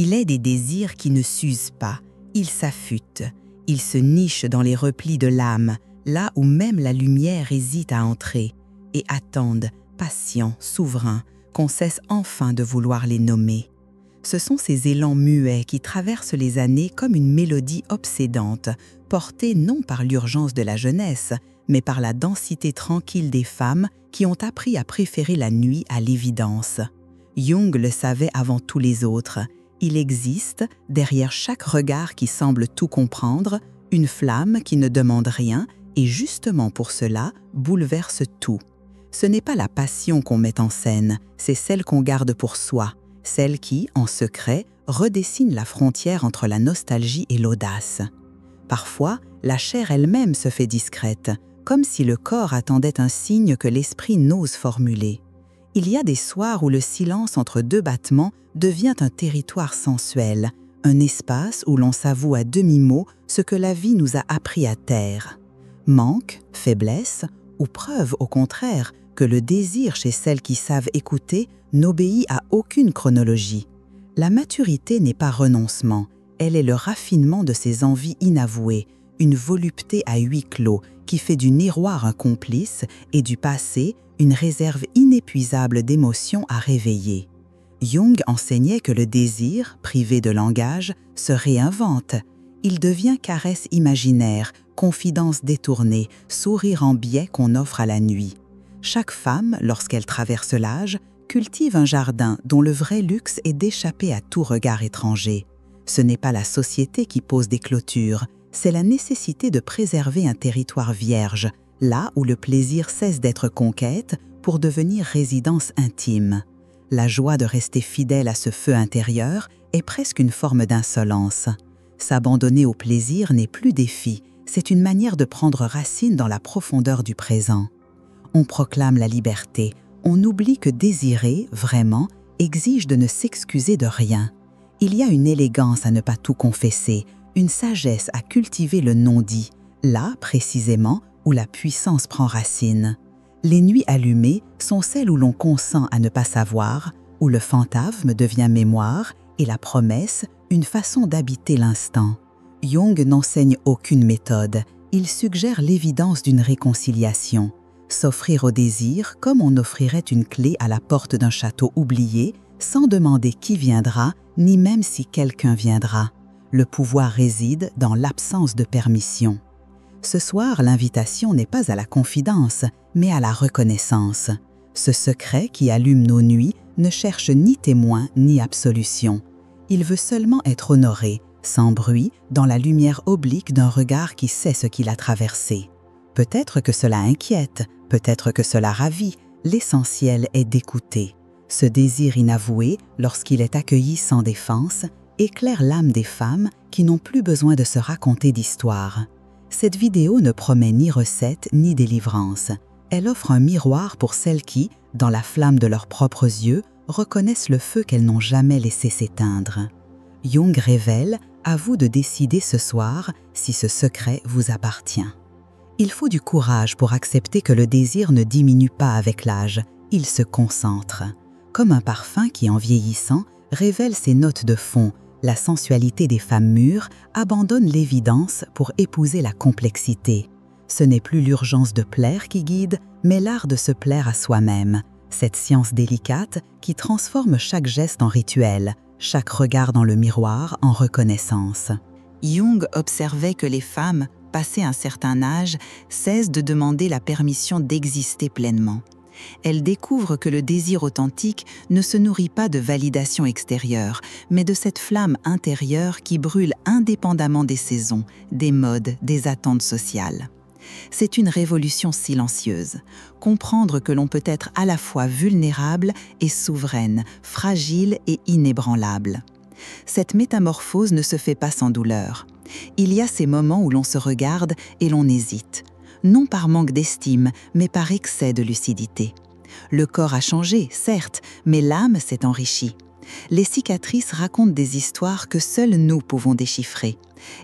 Il est des désirs qui ne s'usent pas, ils s'affûtent, ils se nichent dans les replis de l'âme, là où même la lumière hésite à entrer, et attendent, patients, souverains, qu'on cesse enfin de vouloir les nommer. Ce sont ces élans muets qui traversent les années comme une mélodie obsédante, portée non par l'urgence de la jeunesse, mais par la densité tranquille des femmes qui ont appris à préférer la nuit à l'évidence. Jung le savait avant tous les autres. Il existe, derrière chaque regard qui semble tout comprendre, une flamme qui ne demande rien et justement pour cela bouleverse tout. Ce n'est pas la passion qu'on met en scène, c'est celle qu'on garde pour soi, celle qui, en secret, redessine la frontière entre la nostalgie et l'audace. Parfois, la chair elle-même se fait discrète, comme si le corps attendait un signe que l'esprit n'ose formuler. Il y a des soirs où le silence entre deux battements devient un territoire sensuel, un espace où l'on s'avoue à demi-mot ce que la vie nous a appris à taire. Manque, faiblesse, ou preuve au contraire que le désir chez celles qui savent écouter n'obéit à aucune chronologie. La maturité n'est pas renoncement, elle est le raffinement de ses envies inavouées, une volupté à huis clos qui fait du miroir un complice et du passé une réserve inépuisable d'émotions à réveiller. Jung enseignait que le désir, privé de langage, se réinvente. Il devient caresse imaginaire, confidence détournée, sourire en biais qu'on offre à la nuit. Chaque femme, lorsqu'elle traverse l'âge, cultive un jardin dont le vrai luxe est d'échapper à tout regard étranger. Ce n'est pas la société qui pose des clôtures, c'est la nécessité de préserver un territoire vierge, là où le plaisir cesse d'être conquête pour devenir résidence intime. La joie de rester fidèle à ce feu intérieur est presque une forme d'insolence. S'abandonner au plaisir n'est plus défi, c'est une manière de prendre racine dans la profondeur du présent. On proclame la liberté, on oublie que désirer, vraiment, exige de ne s'excuser de rien. Il y a une élégance à ne pas tout confesser, une sagesse à cultiver le non-dit, là, précisément, où la puissance prend racine. Les nuits allumées sont celles où l'on consent à ne pas savoir, où le fantasme devient mémoire et la promesse une façon d'habiter l'instant. Jung n'enseigne aucune méthode, il suggère l'évidence d'une réconciliation. S'offrir au désir comme on offrirait une clé à la porte d'un château oublié, sans demander qui viendra, ni même si quelqu'un viendra. Le pouvoir réside dans l'absence de permission. Ce soir, l'invitation n'est pas à la confidence, mais à la reconnaissance. Ce secret qui allume nos nuits ne cherche ni témoin ni absolution. Il veut seulement être honoré, sans bruit, dans la lumière oblique d'un regard qui sait ce qu'il a traversé. Peut-être que cela inquiète, peut-être que cela ravit, l'essentiel est d'écouter. Ce désir inavoué, lorsqu'il est accueilli sans défense, éclaire l'âme des femmes qui n'ont plus besoin de se raconter d'histoire. Cette vidéo ne promet ni recette ni délivrance. Elle offre un miroir pour celles qui, dans la flamme de leurs propres yeux, reconnaissent le feu qu'elles n'ont jamais laissé s'éteindre. Jung révèle, à vous de décider ce soir si ce secret vous appartient. Il faut du courage pour accepter que le désir ne diminue pas avec l'âge, il se concentre. Comme un parfum qui, en vieillissant, révèle ses notes de fond, la sensualité des femmes mûres abandonne l'évidence pour épouser la complexité. Ce n'est plus l'urgence de plaire qui guide, mais l'art de se plaire à soi-même. Cette science délicate qui transforme chaque geste en rituel, chaque regard dans le miroir en reconnaissance. Jung observait que les femmes, passé un certain âge, cessent de demander la permission d'exister pleinement. Elles découvrent que le désir authentique ne se nourrit pas de validation extérieure, mais de cette flamme intérieure qui brûle indépendamment des saisons, des modes, des attentes sociales. C'est une révolution silencieuse, comprendre que l'on peut être à la fois vulnérable et souveraine, fragile et inébranlable. Cette métamorphose ne se fait pas sans douleur. Il y a ces moments où l'on se regarde et l'on hésite, non par manque d'estime, mais par excès de lucidité. Le corps a changé, certes, mais l'âme s'est enrichie. Les cicatrices racontent des histoires que seuls nous pouvons déchiffrer.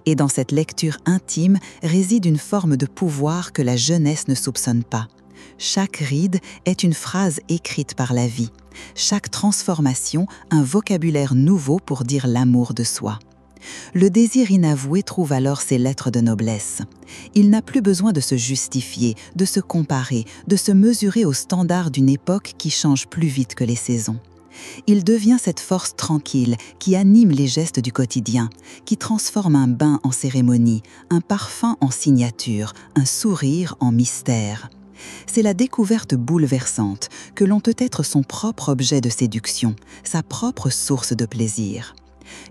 Et dans cette lecture intime réside une forme de pouvoir que la jeunesse ne soupçonne pas. Chaque ride est une phrase écrite par la vie. Chaque transformation, un vocabulaire nouveau pour dire l'amour de soi. Le désir inavoué trouve alors ses lettres de noblesse. Il n'a plus besoin de se justifier, de se comparer, de se mesurer aux standards d'une époque qui change plus vite que les saisons. Il devient cette force tranquille qui anime les gestes du quotidien, qui transforme un bain en cérémonie, un parfum en signature, un sourire en mystère. C'est la découverte bouleversante que l'on peut être son propre objet de séduction, sa propre source de plaisir.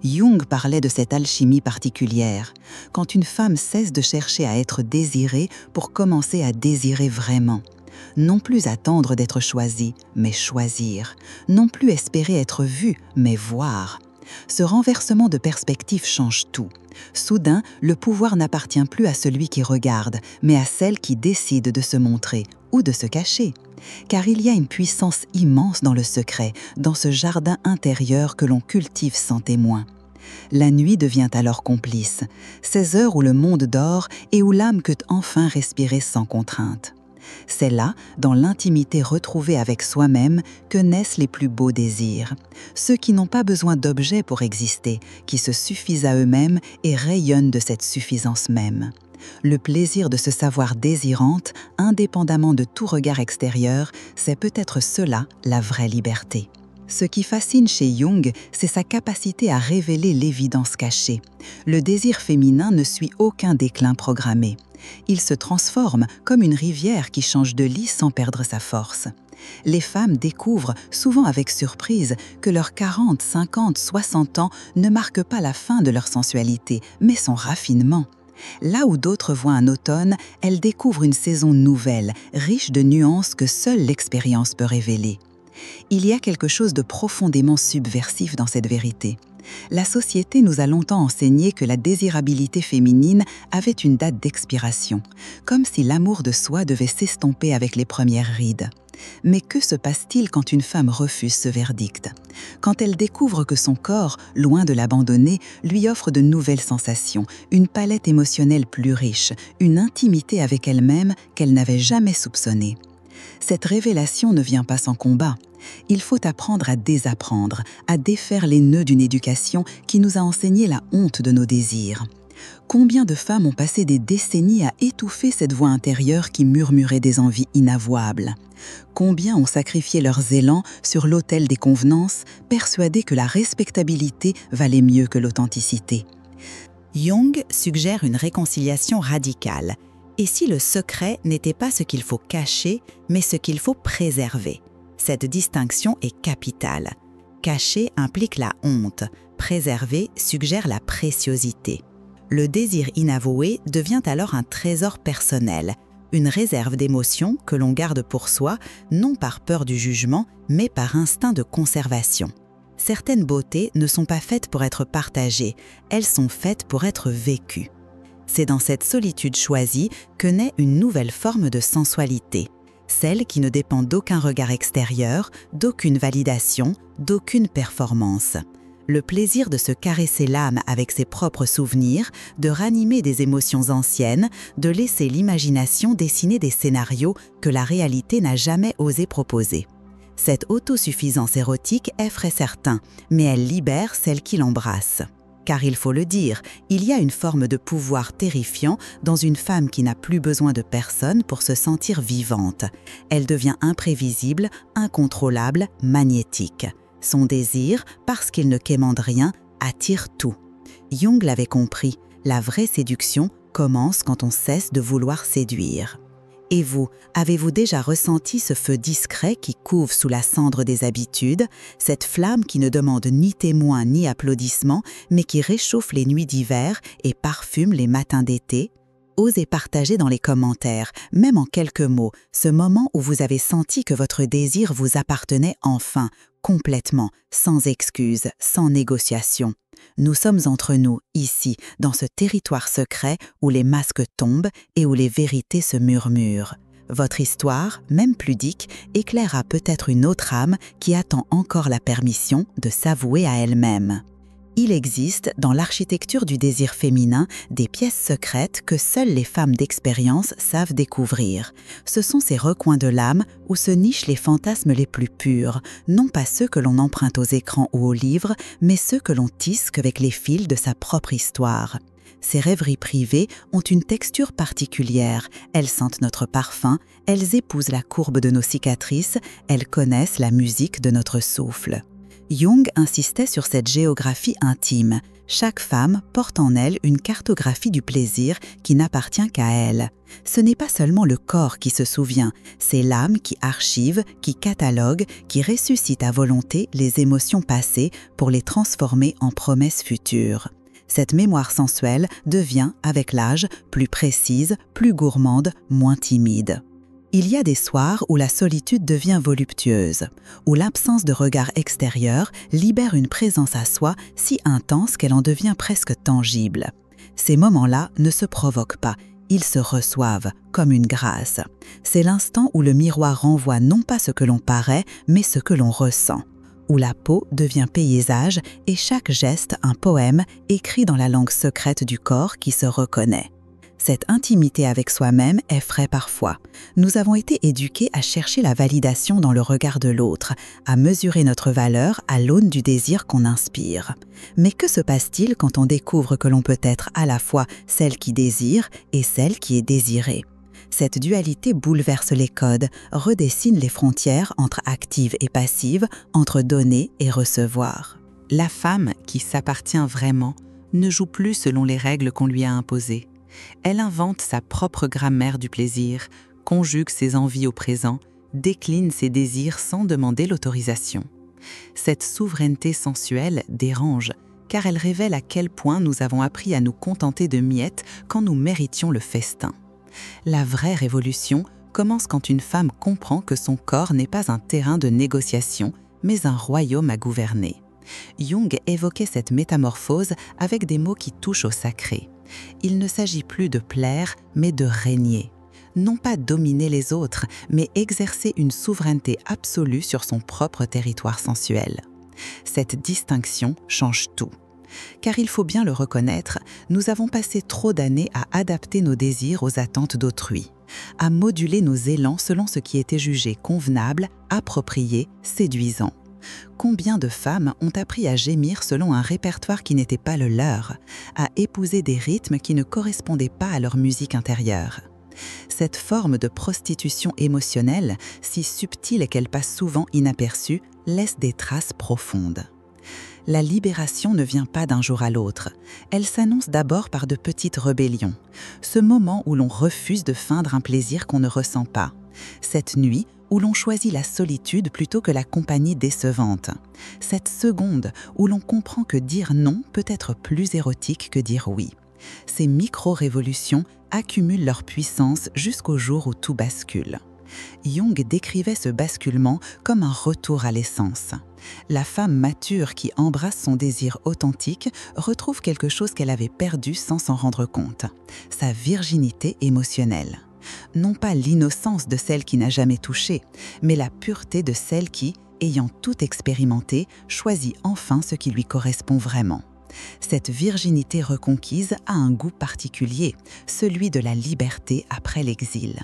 Jung parlait de cette alchimie particulière, quand une femme cesse de chercher à être désirée pour commencer à désirer vraiment. Non plus attendre d'être choisie, mais choisir. Non plus espérer être vue, mais voir. Ce renversement de perspective change tout. Soudain, le pouvoir n'appartient plus à celui qui regarde, mais à celle qui décide de se montrer ou de se cacher. Car il y a une puissance immense dans le secret, dans ce jardin intérieur que l'on cultive sans témoin. La nuit devient alors complice, ces heures où le monde dort et où l'âme peut enfin respirer sans contrainte. C'est là, dans l'intimité retrouvée avec soi-même, que naissent les plus beaux désirs. Ceux qui n'ont pas besoin d'objets pour exister, qui se suffisent à eux-mêmes et rayonnent de cette suffisance même. Le plaisir de se savoir désirante, indépendamment de tout regard extérieur, c'est peut-être cela la vraie liberté. Ce qui fascine chez Jung, c'est sa capacité à révéler l'évidence cachée. Le désir féminin ne suit aucun déclin programmé. Il se transforme comme une rivière qui change de lit sans perdre sa force. Les femmes découvrent, souvent avec surprise, que leurs 40, 50, 60 ans ne marquent pas la fin de leur sensualité, mais son raffinement. Là où d'autres voient un automne, elles découvrent une saison nouvelle, riche de nuances que seule l'expérience peut révéler. Il y a quelque chose de profondément subversif dans cette vérité. La société nous a longtemps enseigné que la désirabilité féminine avait une date d'expiration, comme si l'amour de soi devait s'estomper avec les premières rides. Mais que se passe-t-il quand une femme refuse ce verdict? Quand elle découvre que son corps, loin de l'abandonner, lui offre de nouvelles sensations, une palette émotionnelle plus riche, une intimité avec elle-même qu'elle n'avait jamais soupçonnée. Cette révélation ne vient pas sans combat. Il faut apprendre à désapprendre, à défaire les nœuds d'une éducation qui nous a enseigné la honte de nos désirs. Combien de femmes ont passé des décennies à étouffer cette voix intérieure qui murmurait des envies inavouables? Combien ont sacrifié leurs élans sur l'autel des convenances, persuadées que la respectabilité valait mieux que l'authenticité? Jung suggère une réconciliation radicale. Et si le secret n'était pas ce qu'il faut cacher, mais ce qu'il faut préserver? Cette distinction est capitale. Cacher implique la honte, préserver suggère la préciosité. Le désir inavoué devient alors un trésor personnel, une réserve d'émotions que l'on garde pour soi, non par peur du jugement, mais par instinct de conservation. Certaines beautés ne sont pas faites pour être partagées, elles sont faites pour être vécues. C'est dans cette solitude choisie que naît une nouvelle forme de sensualité, celle qui ne dépend d'aucun regard extérieur, d'aucune validation, d'aucune performance. Le plaisir de se caresser l'âme avec ses propres souvenirs, de ranimer des émotions anciennes, de laisser l'imagination dessiner des scénarios que la réalité n'a jamais osé proposer. Cette autosuffisance érotique effraie certains, mais elle libère celles qui l'embrassent. Car il faut le dire, il y a une forme de pouvoir terrifiant dans une femme qui n'a plus besoin de personne pour se sentir vivante. Elle devient imprévisible, incontrôlable, magnétique. Son désir, parce qu'il ne quémande rien, attire tout. Jung l'avait compris, la vraie séduction commence quand on cesse de vouloir séduire. Et vous, avez-vous déjà ressenti ce feu discret qui couve sous la cendre des habitudes, cette flamme qui ne demande ni témoins ni applaudissements, mais qui réchauffe les nuits d'hiver et parfume les matins d'été? Osez partager dans les commentaires, même en quelques mots, ce moment où vous avez senti que votre désir vous appartenait enfin, complètement, sans excuses, sans négociation. Nous sommes entre nous, ici, dans ce territoire secret où les masques tombent et où les vérités se murmurent. Votre histoire, même pudique, éclairera peut-être une autre âme qui attend encore la permission de s'avouer à elle-même. Il existe, dans l'architecture du désir féminin, des pièces secrètes que seules les femmes d'expérience savent découvrir. Ce sont ces recoins de l'âme où se nichent les fantasmes les plus purs, non pas ceux que l'on emprunte aux écrans ou aux livres, mais ceux que l'on tisse avec les fils de sa propre histoire. Ces rêveries privées ont une texture particulière, elles sentent notre parfum, elles épousent la courbe de nos cicatrices, elles connaissent la musique de notre souffle. Jung insistait sur cette géographie intime. Chaque femme porte en elle une cartographie du plaisir qui n'appartient qu'à elle. Ce n'est pas seulement le corps qui se souvient, c'est l'âme qui archive, qui catalogue, qui ressuscite à volonté les émotions passées pour les transformer en promesses futures. Cette mémoire sensuelle devient, avec l'âge, plus précise, plus gourmande, moins timide. Il y a des soirs où la solitude devient voluptueuse, où l'absence de regard extérieur libère une présence à soi si intense qu'elle en devient presque tangible. Ces moments-là ne se provoquent pas, ils se reçoivent, comme une grâce. C'est l'instant où le miroir renvoie non pas ce que l'on paraît, mais ce que l'on ressent. Où la peau devient paysage et chaque geste un poème écrit dans la langue secrète du corps qui se reconnaît. Cette intimité avec soi-même effraie parfois. Nous avons été éduqués à chercher la validation dans le regard de l'autre, à mesurer notre valeur à l'aune du désir qu'on inspire. Mais que se passe-t-il quand on découvre que l'on peut être à la fois celle qui désire et celle qui est désirée ? Cette dualité bouleverse les codes, redessine les frontières entre active et passive, entre donner et recevoir. La femme qui s'appartient vraiment ne joue plus selon les règles qu'on lui a imposées. Elle invente sa propre grammaire du plaisir, conjugue ses envies au présent, décline ses désirs sans demander l'autorisation. Cette souveraineté sensuelle dérange, car elle révèle à quel point nous avons appris à nous contenter de miettes quand nous méritions le festin. La vraie révolution commence quand une femme comprend que son corps n'est pas un terrain de négociation, mais un royaume à gouverner. Jung évoquait cette métamorphose avec des mots qui touchent au sacré. Il ne s'agit plus de plaire, mais de régner. Non pas dominer les autres, mais exercer une souveraineté absolue sur son propre territoire sensuel. Cette distinction change tout. Car il faut bien le reconnaître, nous avons passé trop d'années à adapter nos désirs aux attentes d'autrui, à moduler nos élans selon ce qui était jugé convenable, approprié, séduisant. Combien de femmes ont appris à gémir selon un répertoire qui n'était pas le leur, à épouser des rythmes qui ne correspondaient pas à leur musique intérieure. Cette forme de prostitution émotionnelle, si subtile qu'elle passe souvent inaperçue, laisse des traces profondes. La libération ne vient pas d'un jour à l'autre. Elle s'annonce d'abord par de petites rébellions. Ce moment où l'on refuse de feindre un plaisir qu'on ne ressent pas. Cette nuit où l'on choisit la solitude plutôt que la compagnie décevante. Cette seconde où l'on comprend que dire non peut être plus érotique que dire oui. Ces micro-révolutions accumulent leur puissance jusqu'au jour où tout bascule. Jung décrivait ce basculement comme un retour à l'essence. La femme mature qui embrasse son désir authentique retrouve quelque chose qu'elle avait perdu sans s'en rendre compte, sa virginité émotionnelle. Non pas l'innocence de celle qui n'a jamais touché, mais la pureté de celle qui, ayant tout expérimenté, choisit enfin ce qui lui correspond vraiment. Cette virginité reconquise a un goût particulier, celui de la liberté après l'exil.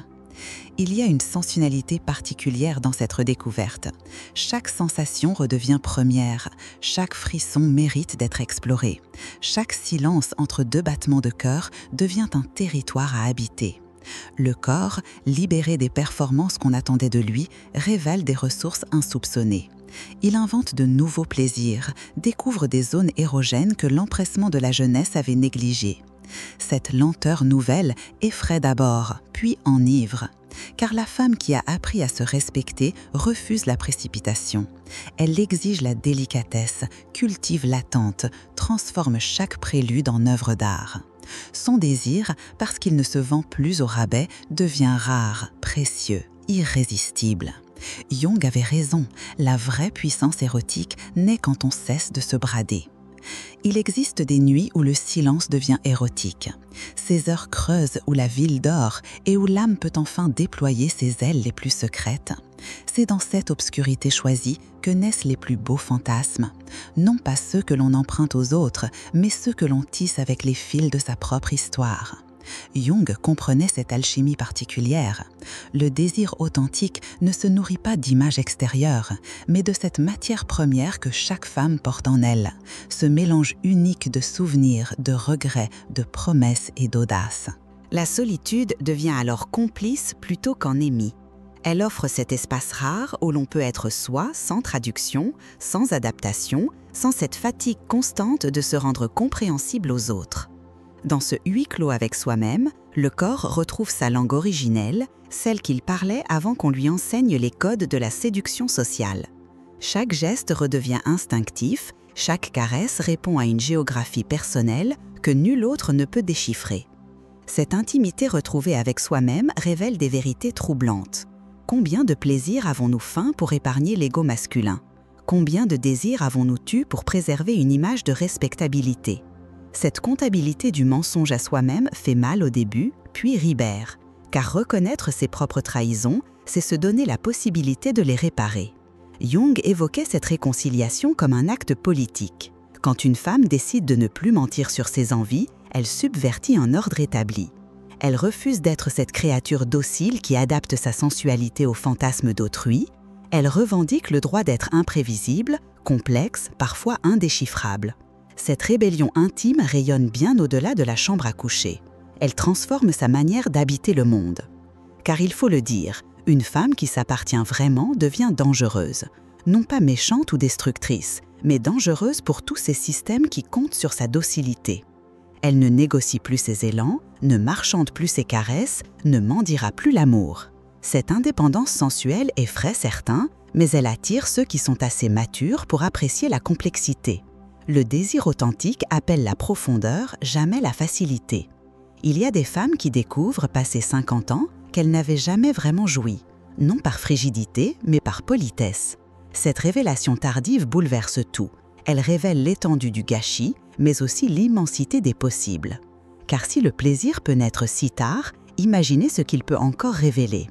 Il y a une sensationnalité particulière dans cette redécouverte. Chaque sensation redevient première, chaque frisson mérite d'être exploré. Chaque silence entre deux battements de cœur devient un territoire à habiter. Le corps, libéré des performances qu'on attendait de lui, révèle des ressources insoupçonnées. Il invente de nouveaux plaisirs, découvre des zones érogènes que l'empressement de la jeunesse avait négligées. Cette lenteur nouvelle effraie d'abord, puis enivre. Car la femme qui a appris à se respecter refuse la précipitation. Elle exige la délicatesse, cultive l'attente, transforme chaque prélude en œuvre d'art. Son désir, parce qu'il ne se vend plus au rabais, devient rare, précieux, irrésistible. Jung avait raison, la vraie puissance érotique naît quand on cesse de se brader. Il existe des nuits où le silence devient érotique, ces heures creuses où la ville dort et où l'âme peut enfin déployer ses ailes les plus secrètes. C'est dans cette obscurité choisie que naissent les plus beaux fantasmes, non pas ceux que l'on emprunte aux autres, mais ceux que l'on tisse avec les fils de sa propre histoire. Jung comprenait cette alchimie particulière. Le désir authentique ne se nourrit pas d'images extérieures, mais de cette matière première que chaque femme porte en elle, ce mélange unique de souvenirs, de regrets, de promesses et d'audace. La solitude devient alors complice plutôt qu'ennemi. Elle offre cet espace rare où l'on peut être soi sans traduction, sans adaptation, sans cette fatigue constante de se rendre compréhensible aux autres. Dans ce huis clos avec soi-même, le corps retrouve sa langue originelle, celle qu'il parlait avant qu'on lui enseigne les codes de la séduction sociale. Chaque geste redevient instinctif, chaque caresse répond à une géographie personnelle que nul autre ne peut déchiffrer. Cette intimité retrouvée avec soi-même révèle des vérités troublantes. Combien de plaisirs avons-nous feint pour épargner l'ego masculin? Combien de désirs avons-nous tus pour préserver une image de respectabilité? Cette comptabilité du mensonge à soi-même fait mal au début, puis ribère, car reconnaître ses propres trahisons, c'est se donner la possibilité de les réparer. Jung évoquait cette réconciliation comme un acte politique. Quand une femme décide de ne plus mentir sur ses envies, elle subvertit un ordre établi. Elle refuse d'être cette créature docile qui adapte sa sensualité aux fantasmes d'autrui. Elle revendique le droit d'être imprévisible, complexe, parfois indéchiffrable. Cette rébellion intime rayonne bien au-delà de la chambre à coucher. Elle transforme sa manière d'habiter le monde. Car il faut le dire, une femme qui s'appartient vraiment devient dangereuse. Non pas méchante ou destructrice, mais dangereuse pour tous ces systèmes qui comptent sur sa docilité. Elle ne négocie plus ses élans, ne marchande plus ses caresses, ne mendiera plus l'amour. Cette indépendance sensuelle effraie certains, mais elle attire ceux qui sont assez matures pour apprécier la complexité. Le désir authentique appelle la profondeur, jamais la facilité. Il y a des femmes qui découvrent, passé 50 ans, qu'elles n'avaient jamais vraiment joui, non par frigidité, mais par politesse. Cette révélation tardive bouleverse tout. Elle révèle l'étendue du gâchis, mais aussi l'immensité des possibles. Car si le plaisir peut naître si tard, imaginez ce qu'il peut encore révéler.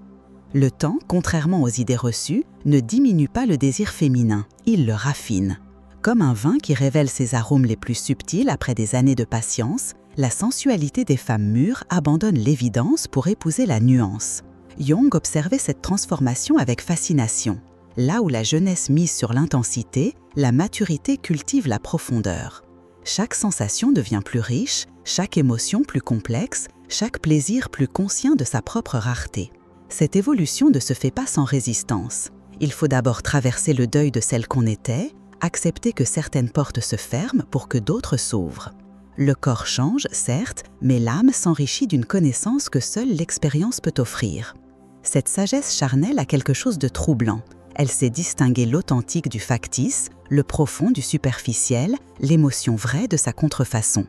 Le temps, contrairement aux idées reçues, ne diminue pas le désir féminin, il le raffine. Comme un vin qui révèle ses arômes les plus subtils après des années de patience, la sensualité des femmes mûres abandonne l'évidence pour épouser la nuance. Jung observait cette transformation avec fascination. Là où la jeunesse mise sur l'intensité, la maturité cultive la profondeur. Chaque sensation devient plus riche, chaque émotion plus complexe, chaque plaisir plus conscient de sa propre rareté. Cette évolution ne se fait pas sans résistance. Il faut d'abord traverser le deuil de celle qu'on était, accepter que certaines portes se ferment pour que d'autres s'ouvrent. Le corps change, certes, mais l'âme s'enrichit d'une connaissance que seule l'expérience peut offrir. Cette sagesse charnelle a quelque chose de troublant. Elle sait distinguer l'authentique du factice, le profond du superficiel, l'émotion vraie de sa contrefaçon.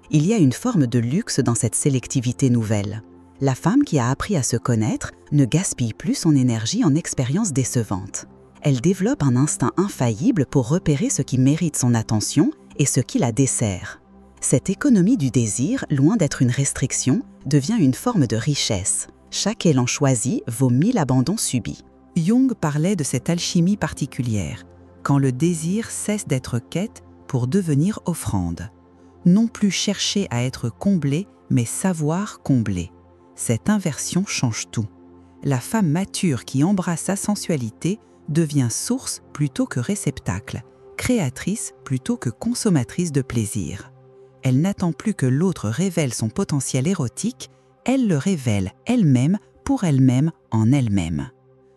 Il y a une forme de luxe dans cette sélectivité nouvelle. La femme qui a appris à se connaître ne gaspille plus son énergie en expériences décevantes. Elle développe un instinct infaillible pour repérer ce qui mérite son attention et ce qui la dessert. Cette économie du désir, loin d'être une restriction, devient une forme de richesse. Chaque élan choisi vaut 1000 abandons subis. Jung parlait de cette alchimie particulière, quand le désir cesse d'être quête pour devenir offrande. Non plus chercher à être comblé, mais savoir combler. Cette inversion change tout. La femme mature qui embrasse sa sensualité devient source plutôt que réceptacle, créatrice plutôt que consommatrice de plaisir. Elle n'attend plus que l'autre révèle son potentiel érotique, elle le révèle elle-même pour elle-même en elle-même.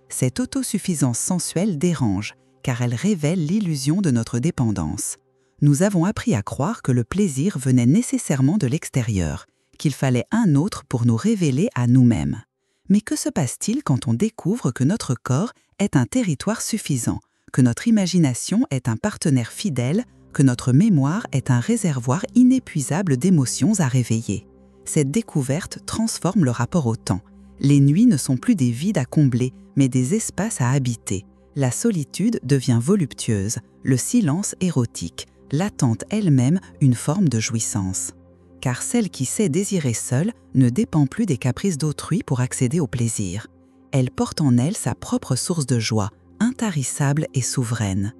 Cette autosuffisance sensuelle dérange, car elle révèle l'illusion de notre dépendance. Nous avons appris à croire que le plaisir venait nécessairement de l'extérieur, qu'il fallait un autre pour nous révéler à nous-mêmes. Mais que se passe-t-il quand on découvre que notre corps est un territoire suffisant, que notre imagination est un partenaire fidèle, que notre mémoire est un réservoir inépuisable d'émotions à réveiller? Cette découverte transforme le rapport au temps. Les nuits ne sont plus des vides à combler, mais des espaces à habiter. La solitude devient voluptueuse, le silence érotique, l'attente elle-même une forme de jouissance. Car celle qui sait désirer seule ne dépend plus des caprices d'autrui pour accéder au plaisir. Elle porte en elle sa propre source de joie, intarissable et souveraine.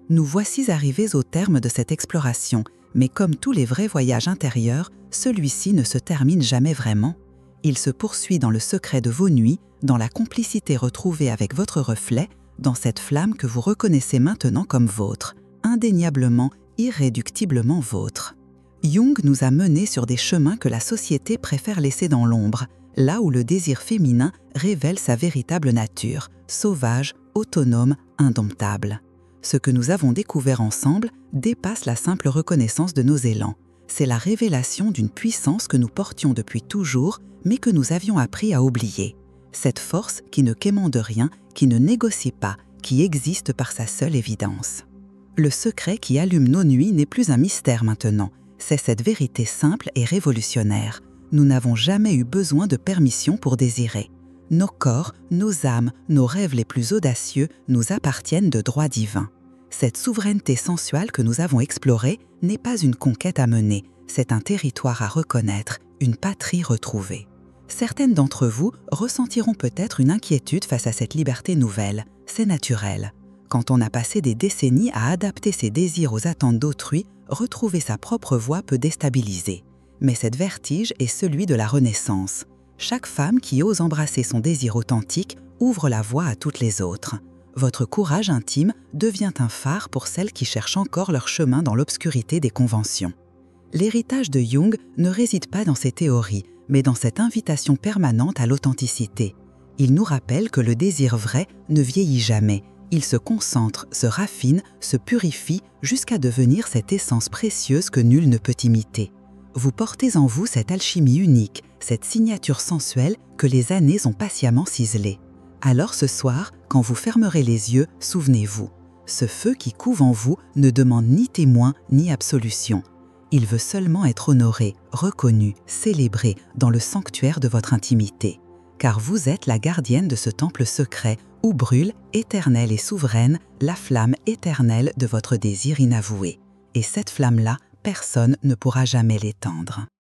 Nous voici arrivés au terme de cette exploration, mais comme tous les vrais voyages intérieurs, celui-ci ne se termine jamais vraiment. Il se poursuit dans le secret de vos nuits, dans la complicité retrouvée avec votre reflet, dans cette flamme que vous reconnaissez maintenant comme vôtre, indéniablement, irréductiblement vôtre. Jung nous a menés sur des chemins que la société préfère laisser dans l'ombre, là où le désir féminin révèle sa véritable nature, sauvage, autonome, indomptable. Ce que nous avons découvert ensemble dépasse la simple reconnaissance de nos élans. C'est la révélation d'une puissance que nous portions depuis toujours, mais que nous avions appris à oublier. Cette force qui ne quémande rien, qui ne négocie pas, qui existe par sa seule évidence. Le secret qui allume nos nuits n'est plus un mystère maintenant, c'est cette vérité simple et révolutionnaire. Nous n'avons jamais eu besoin de permission pour désirer. Nos corps, nos âmes, nos rêves les plus audacieux nous appartiennent de droit divin. Cette souveraineté sensuelle que nous avons explorée n'est pas une conquête à mener, c'est un territoire à reconnaître, une patrie retrouvée. Certaines d'entre vous ressentiront peut-être une inquiétude face à cette liberté nouvelle. C'est naturel. Quand on a passé des décennies à adapter ses désirs aux attentes d'autrui, retrouver sa propre voie peut déstabiliser. Mais cette vertige est celui de la renaissance. Chaque femme qui ose embrasser son désir authentique ouvre la voie à toutes les autres. Votre courage intime devient un phare pour celles qui cherchent encore leur chemin dans l'obscurité des conventions. L'héritage de Jung ne réside pas dans ses théories, mais dans cette invitation permanente à l'authenticité. Il nous rappelle que le désir vrai ne vieillit jamais. Il se concentre, se raffine, se purifie jusqu'à devenir cette essence précieuse que nul ne peut imiter. Vous portez en vous cette alchimie unique, cette signature sensuelle que les années ont patiemment ciselée. Alors ce soir, quand vous fermerez les yeux, souvenez-vous, ce feu qui couve en vous ne demande ni témoin ni absolution. Il veut seulement être honoré, reconnu, célébré dans le sanctuaire de votre intimité. Car vous êtes la gardienne de ce temple secret où brûle, éternelle et souveraine, la flamme éternelle de votre désir inavoué. Et cette flamme-là, personne ne pourra jamais l'éteindre.